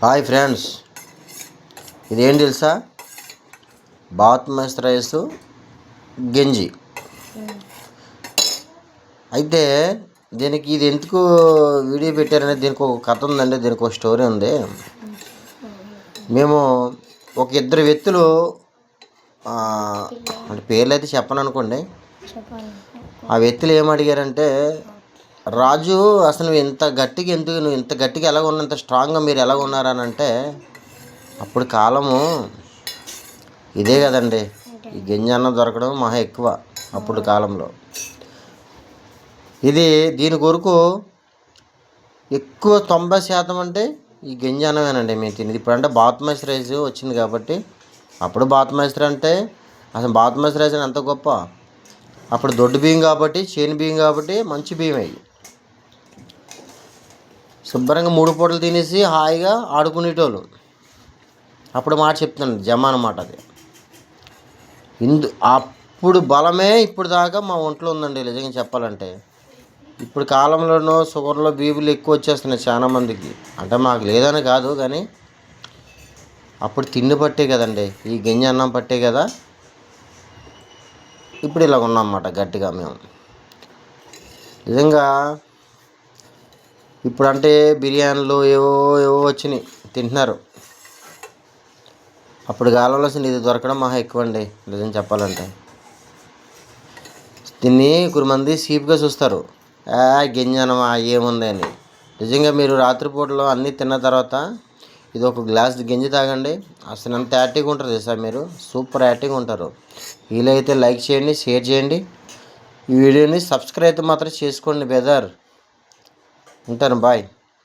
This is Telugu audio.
హాయ్ ఫ్రెండ్స్, ఇదేం తెలుసా? బాస్మతి రైస్ గంజి. అయితే దీనికి ఇది ఎందుకు వీడియో పెట్టారనేది దీనికి ఒక కథ ఉందండి, దీనికి ఒక స్టోరీ ఉంది. మేము ఒక ఇద్దరు వ్యక్తులు, అంటే పేర్లు అయితే చెప్పను అనుకోండి. ఆ వ్యక్తులు ఏమడిగారంటే, రాజు అసలు నువ్వు ఇంత గట్టిగా ఎలాగ ఉన్నా, ఇంత స్ట్రాంగ్గా మీరు ఎలాగ ఉన్నారని అంటే, అప్పుడు కాలము ఇదే కదండి, ఈ గింజ అన్నం దొరకడం మహా ఎక్కువ అప్పుడు కాలంలో. దీని కొరకు ఎక్కువ 90% అంటే ఈ గింజ అన్నమేనండి మేము తినేది. ఇప్పుడంటే బాస్మతి రైస్ వచ్చింది కాబట్టి, అప్పుడు బాస్మతి అంటే అసలు బాస్మతి రైస్ ఎంత గొప్ప. అప్పుడు దొడ్డు బియ్యం కాబట్టి, చేను బియ్యం కాబట్టి మంచి బియ్యం అయ్యి శుభ్రంగా 3 పూటలు తినేసి హాయిగా ఆడుకునేటోళ్ళు. అప్పుడు మాట చెప్తున్నాను, జమ అన్నమాట అది. అప్పుడు బలమే ఇప్పుడు దాకా మా ఒంట్లో ఉందండి నిజంగా చెప్పాలంటే. ఇప్పుడు కాలంలోనూ షుగర్లో బీపీలు ఎక్కువ వచ్చేస్తున్నాయి చాలామందికి. అంటే మాకు లేదని కాదు, కానీ అప్పుడు తిండి పట్టే కదండి, ఈ గింజ అన్నం పట్టే కదా ఇప్పుడు ఇలా ఉన్నామన్నమాట గట్టిగా మేము. నిజంగా ఇప్పుడంటే బిర్యానీలు ఏవో వచ్చినాయి, తింటున్నారు. అప్పుడు కాలంలో అసలు ఇది దొరకడం మహా ఎక్కువ అండి నిజం చెప్పాలంటే. దీన్ని కొంతమంది చీప్గా చూస్తారు, గింజనమా ఏముంది అని. నిజంగా మీరు రాత్రిపూటలో అన్నీ తిన్న తర్వాత ఇది ఒక గ్లాస్ గింజి తాగండి, అసలు ఎంత యాక్టివ్గా ఉంటుంది సార్, మీరు సూపర్ యాక్టివ్గా ఉంటారు. వీలైతే లైక్ చేయండి, షేర్ చేయండి, ఈ వీడియోని సబ్స్క్రైబ్ అయితే మాత్రం చేసుకోండి బ్రదర్. ఉంటాను, బాయ్.